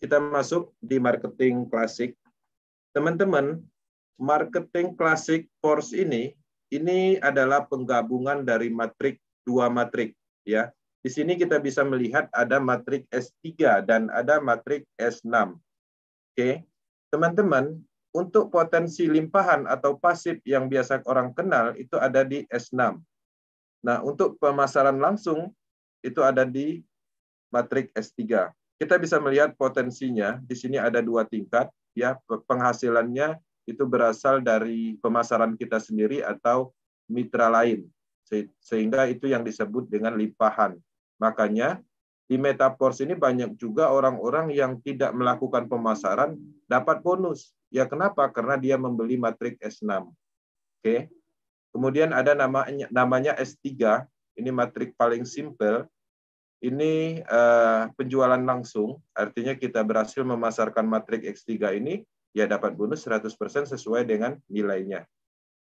kita masuk di marketing klasik. Teman-teman, marketing klasik Force ini adalah penggabungan dari dua matrik ya. Di sini kita bisa melihat ada matrik S3 dan ada matrik S6. Oke. Teman-teman, untuk potensi limpahan atau pasif yang biasa orang kenal itu ada di S6. Nah, untuk pemasaran langsung itu ada di matrik S3. Kita bisa melihat potensinya, di sini ada dua tingkat, ya, penghasilannya itu berasal dari pemasaran kita sendiri atau mitra lain. Sehingga itu yang disebut dengan limpahan. Makanya di Metaforce ini banyak juga orang-orang yang tidak melakukan pemasaran dapat bonus. Ya kenapa? Karena dia membeli matrik S6. Oke. Kemudian ada namanya S3, ini matrik paling simple. Ini penjualan langsung, artinya kita berhasil memasarkan matrik X3 ini, ya dapat bonus 100% sesuai dengan nilainya.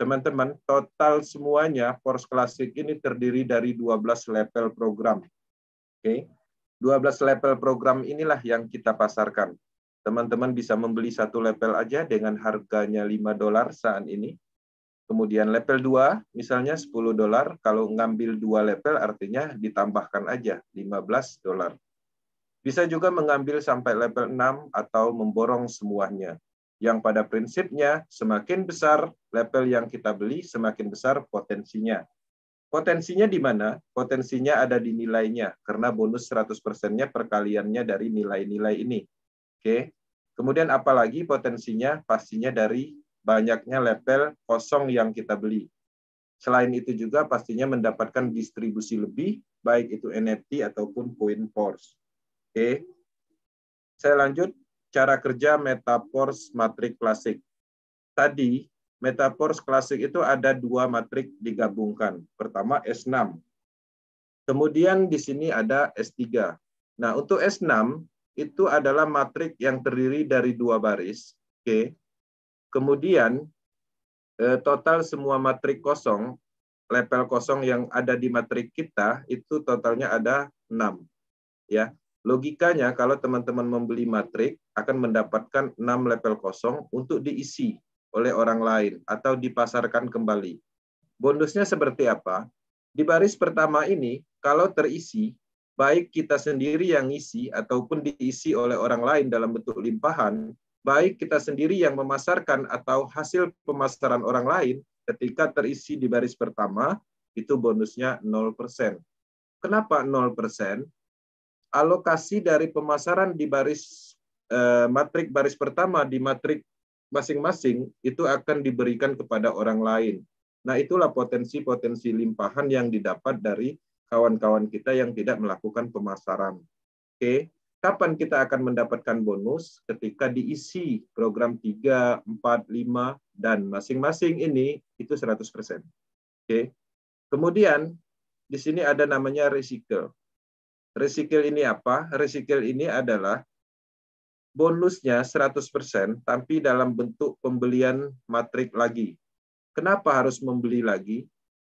Teman-teman, total semuanya Force Classic ini terdiri dari 12 level program. Oke. 12 level program inilah yang kita pasarkan. Teman-teman bisa membeli satu level aja dengan harganya $5 saat ini. Kemudian level 2 misalnya $10. Kalau ngambil 2 level artinya ditambahkan aja $15. Bisa juga mengambil sampai level 6 atau memborong semuanya. Yang pada prinsipnya semakin besar level yang kita beli, semakin besar potensinya. Potensinya di mana? Potensinya ada di nilainya, karena bonus 100%-nya perkaliannya dari nilai-nilai ini. Oke. Kemudian apalagi potensinya? Pastinya dari banyaknya level kosong yang kita beli. Selain itu juga pastinya mendapatkan distribusi lebih, baik itu NFT ataupun Coin Force. Oke. Saya lanjut, cara kerja Metaforce matrik klasik. Tadi, Metaforce klasik itu ada dua matrik digabungkan. Pertama S6. Kemudian di sini ada S3. Nah, untuk S6 itu adalah matrik yang terdiri dari dua baris. Oke. Kemudian total semua matrik kosong, level kosong yang ada di matrik kita itu totalnya ada 6. Ya. Logikanya kalau teman-teman membeli matrik akan mendapatkan 6 level kosong untuk diisi oleh orang lain atau dipasarkan kembali. Bonusnya seperti apa? Di baris pertama ini, kalau terisi, baik kita sendiri yang isi ataupun diisi oleh orang lain dalam bentuk limpahan, baik kita sendiri yang memasarkan atau hasil pemasaran orang lain, ketika terisi di baris pertama, itu bonusnya 0%. Kenapa 0%? Alokasi dari pemasaran di baris matrik baris pertama di matrik masing-masing itu akan diberikan kepada orang lain. Nah, itulah potensi-potensi limpahan yang didapat dari kawan-kawan kita yang tidak melakukan pemasaran. Oke, kapan kita akan mendapatkan bonus? Ketika diisi program 3, 4, 5, dan masing-masing ini itu 100%. Oke. Kemudian, di sini ada namanya recycle. Recycle ini apa? Recycle ini adalah bonusnya 100%, tapi dalam bentuk pembelian matrik lagi. Kenapa harus membeli lagi?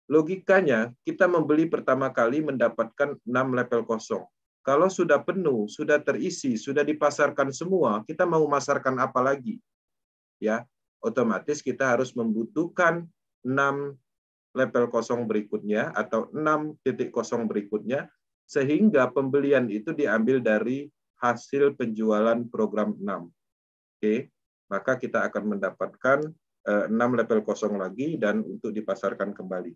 Logikanya, kita membeli pertama kali mendapatkan 6 level kosong. Kalau sudah penuh, sudah terisi, sudah dipasarkan semua, kita mau masarkan apa lagi? Ya, otomatis kita harus membutuhkan 6 level kosong berikutnya atau 6 titik kosong berikutnya, sehingga pembelian itu diambil dari hasil penjualan program 6. Oke, maka kita akan mendapatkan 6 level kosong lagi dan untuk dipasarkan kembali.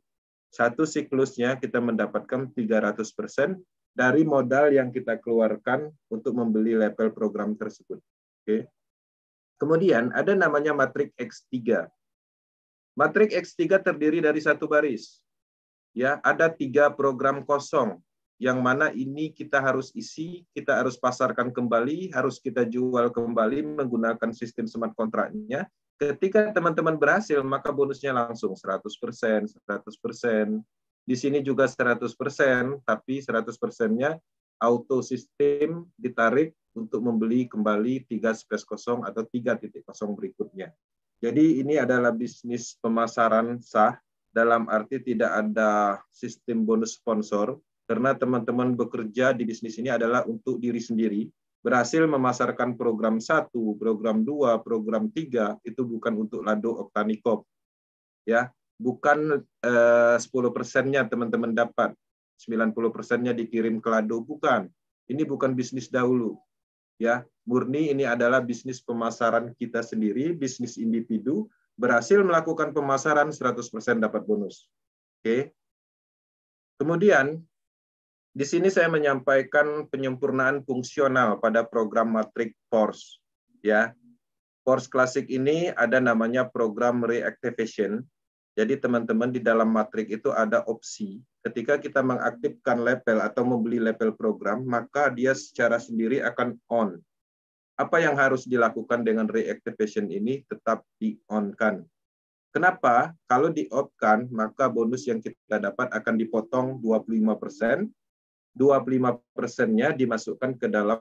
Satu siklusnya kita mendapatkan 300% dari modal yang kita keluarkan untuk membeli level program tersebut. Oke. Kemudian ada namanya matrik X3. Matrik X3 terdiri dari satu baris. Ya, ada 3 program kosong. Yang mana ini kita harus isi, kita harus pasarkan kembali, harus kita jual kembali menggunakan sistem smart kontraknya. Ketika teman-teman berhasil, maka bonusnya langsung 100%, 100%. Di sini juga 100%, tapi 100%-nya auto sistem ditarik untuk membeli kembali 3 space kosong atau 3 titik kosong berikutnya. Jadi ini adalah bisnis pemasaran sah, dalam arti tidak ada sistem bonus sponsor, karena teman-teman bekerja di bisnis ini adalah untuk diri sendiri, berhasil memasarkan program 1, program 2, program 3, itu bukan untuk Lado Oktanikop. Ya, bukan 10%-nya teman-teman dapat, 90%-nya dikirim ke Lado, bukan. Ini bukan bisnis dahulu. Ya, murni ini adalah bisnis pemasaran kita sendiri, bisnis individu, berhasil melakukan pemasaran 100% dapat bonus. Oke. Kemudian di sini saya menyampaikan penyempurnaan fungsional pada program matrik Force. Ya, Force Classic ini ada namanya program reactivation. Jadi teman-teman di dalam matrik itu ada opsi. Ketika kita mengaktifkan level atau membeli level program, maka dia secara sendiri akan on. Apa yang harus dilakukan dengan reactivation ini? Tetap di-on-kan. Kenapa? Kalau di-off-kan, maka bonus yang kita dapat akan dipotong 25%. 25%-nya dimasukkan ke dalam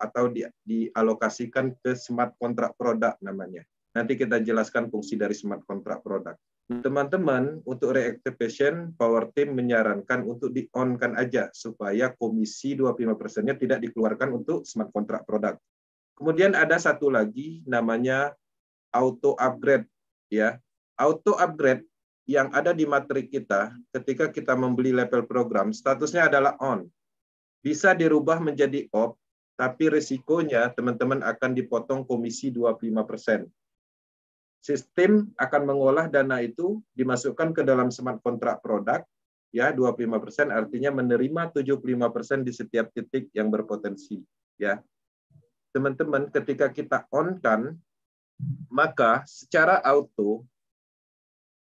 atau dialokasikan ke smart contract product namanya. Nanti kita jelaskan fungsi dari smart contract product. Teman-teman, untuk reactivation, Power Team menyarankan untuk di-on-kan aja supaya komisi 25%-nya tidak dikeluarkan untuk smart contract product. Kemudian ada satu lagi namanya auto upgrade, ya. Auto upgrade yang ada di matrik kita ketika kita membeli level program statusnya adalah on. Bisa dirubah menjadi off, tapi risikonya teman-teman akan dipotong komisi 25%. Sistem akan mengolah dana itu dimasukkan ke dalam smart contract product, ya, 25% artinya menerima 75% di setiap titik yang berpotensi, ya. Teman-teman, ketika kita on-kan, maka secara auto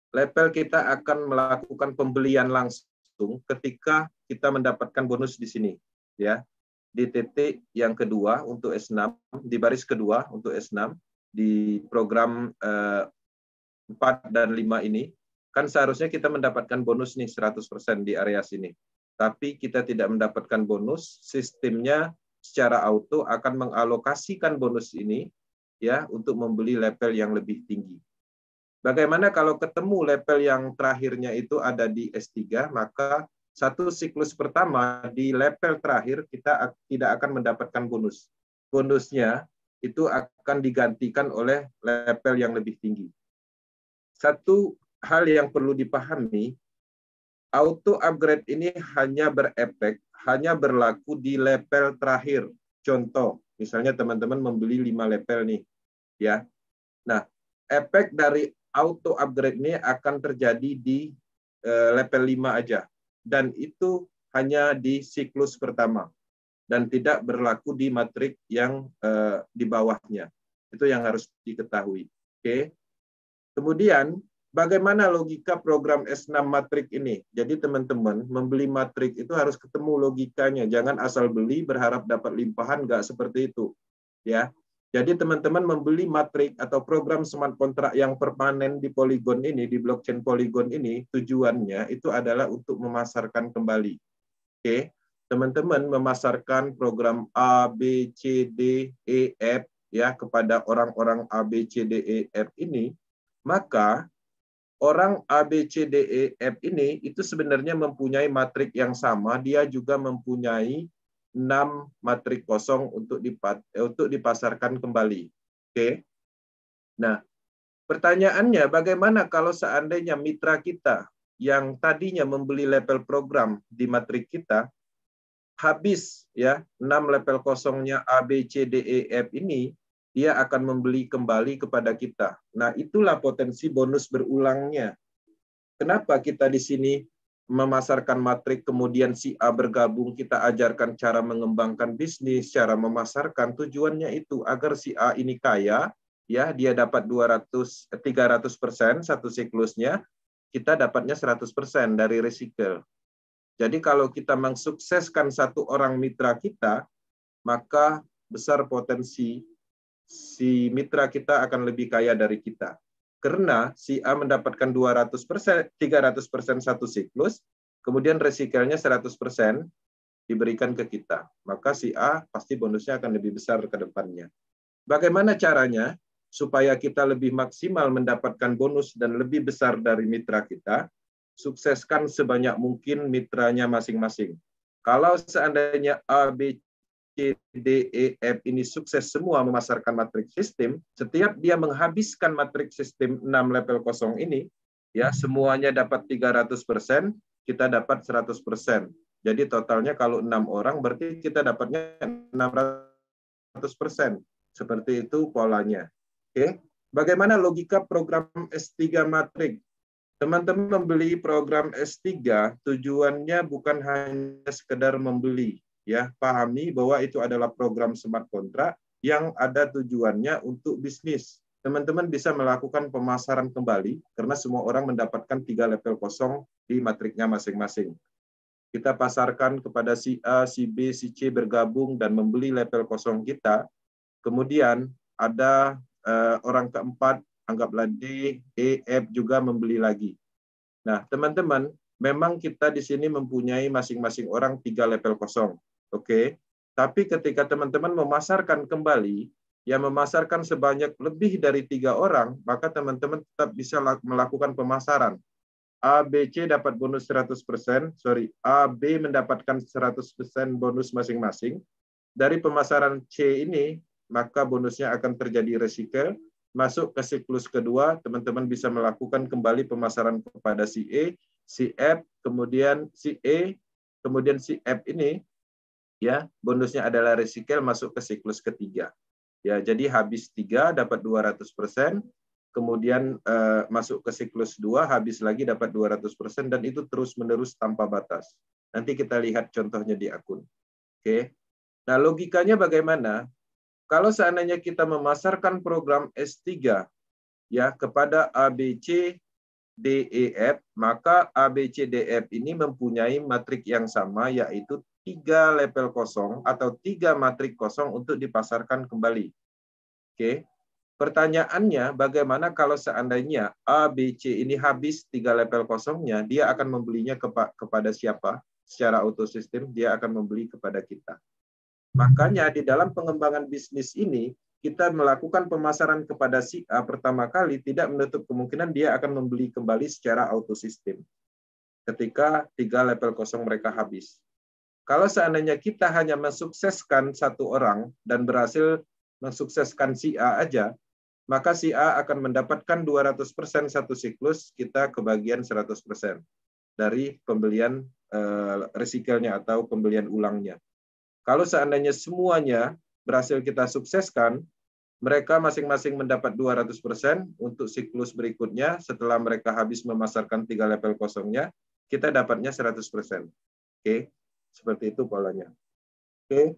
level kita akan melakukan pembelian langsung ketika kita mendapatkan bonus di sini, ya. Di titik yang kedua untuk S6, di baris kedua untuk S6 di program 4 dan 5 ini, kan seharusnya kita mendapatkan bonus nih 100% di area sini. Tapi kita tidak mendapatkan bonus, sistemnya secara auto akan mengalokasikan bonus ini, ya, untuk membeli level yang lebih tinggi. Bagaimana kalau ketemu level yang terakhirnya itu ada di S3, maka satu siklus pertama di level terakhir kita tidak akan mendapatkan bonus. Bonusnya itu akan digantikan oleh level yang lebih tinggi. Satu hal yang perlu dipahami, auto upgrade ini hanya berlaku di level terakhir. Contoh, misalnya teman-teman membeli 5 level nih, ya. Nah, efek dari auto upgrade ini akan terjadi di level 5 aja, dan itu hanya di siklus pertama dan tidak berlaku di matrik yang di bawahnya. Itu yang harus diketahui. Oke. Kemudian bagaimana logika program S6 matrik ini? Jadi teman-teman, membeli matrik itu harus ketemu logikanya. Jangan asal beli berharap dapat limpahan, nggak seperti itu. Ya. Jadi teman-teman membeli matrik atau program smart contract yang permanen di Polygon ini, di blockchain Polygon ini, tujuannya itu adalah untuk memasarkan kembali. Oke. Teman-teman memasarkan program A, B, C, D, E, F, ya, kepada orang-orang A, B, C, D, E, F ini, maka orang A, B, C, D, E, F ini itu sebenarnya mempunyai matrik yang sama, dia juga mempunyai 6 matrik kosong untuk dipasarkan kembali. Oke. Nah, pertanyaannya bagaimana kalau seandainya mitra kita yang tadinya membeli level program di matrik kita habis, ya, 6 level kosongnya A, B, C, D, E, F ini, dia akan membeli kembali kepada kita. Nah, itulah potensi bonus berulangnya. Kenapa kita di sini memasarkan matrik, kemudian si A bergabung, kita ajarkan cara mengembangkan bisnis, cara memasarkan, tujuannya itu agar si A ini kaya, ya, dia dapat 300% satu siklusnya, kita dapatnya 100% dari recycle. Jadi kalau kita mensukseskan satu orang mitra kita, maka besar potensi si mitra kita akan lebih kaya dari kita. Karena si A mendapatkan 200%, 300% satu siklus, kemudian recycle-nya 100% diberikan ke kita. Maka si A pasti bonusnya akan lebih besar ke depannya. Bagaimana caranya supaya kita lebih maksimal mendapatkan bonus dan lebih besar dari mitra kita? Sukseskan sebanyak mungkin mitranya masing-masing. Kalau seandainya A, B, C, D, E, F ini sukses semua memasarkan matriks sistem, setiap dia menghabiskan matriks sistem 6 level kosong ini, ya semuanya dapat 300%, kita dapat 100%. Jadi totalnya kalau 6 orang berarti kita dapatnya 600%. Seperti itu polanya. Oke. Bagaimana logika program S3 matrik? Teman-teman membeli program S3 tujuannya bukan hanya sekedar membeli, ya. Pahami bahwa itu adalah program smart contract yang ada tujuannya untuk bisnis. Teman-teman bisa melakukan pemasaran kembali karena semua orang mendapatkan 3 level kosong di matriknya masing-masing. Kita pasarkan kepada si A, si B, si C bergabung dan membeli level kosong kita. Kemudian ada orang keempat, anggaplah D, E, F juga membeli lagi. Nah, teman-teman, memang kita di sini mempunyai masing-masing orang 3 level kosong. Oke. Tapi ketika teman-teman memasarkan kembali, yang memasarkan sebanyak lebih dari 3 orang, maka teman-teman tetap bisa melakukan pemasaran. A, B, C dapat bonus 100%, A, B mendapatkan 100% bonus masing-masing. Dari pemasaran C ini, maka bonusnya akan terjadi recycle. Masuk ke siklus kedua, teman-teman bisa melakukan kembali pemasaran kepada si E, si F, kemudian si E, kemudian si F ini, ya bonusnya adalah recycle masuk ke siklus ketiga. Ya, jadi habis 3 dapat 200%, kemudian masuk ke siklus 2 habis lagi dapat 200% dan itu terus-menerus tanpa batas. Nanti kita lihat contohnya di akun. Oke. Nah, logikanya bagaimana? Kalau seandainya kita memasarkan program S3 ya kepada ABC, DEF, maka ABCDF ini mempunyai matrik yang sama yaitu 3 level kosong atau 3 matrik kosong untuk dipasarkan kembali. Oke. Pertanyaannya, bagaimana kalau seandainya ABC ini habis 3 level kosongnya, dia akan membelinya kepada siapa? Secara autosistem, dia akan membeli kepada kita. Makanya di dalam pengembangan bisnis ini, kita melakukan pemasaran kepada si A pertama kali tidak menutup kemungkinan dia akan membeli kembali secara autosistem ketika 3 level kosong mereka habis. Kalau seandainya kita hanya mensukseskan satu orang dan berhasil mensukseskan si A aja, maka si A akan mendapatkan 200% satu siklus, kita kebagian 100% dari pembelian recycle-nya atau pembelian ulangnya. Kalau seandainya semuanya berhasil kita sukseskan, mereka masing-masing mendapat 200% untuk siklus berikutnya. Setelah mereka habis memasarkan 3 level kosongnya, kita dapatnya 100%. Oke, seperti itu polanya. Oke,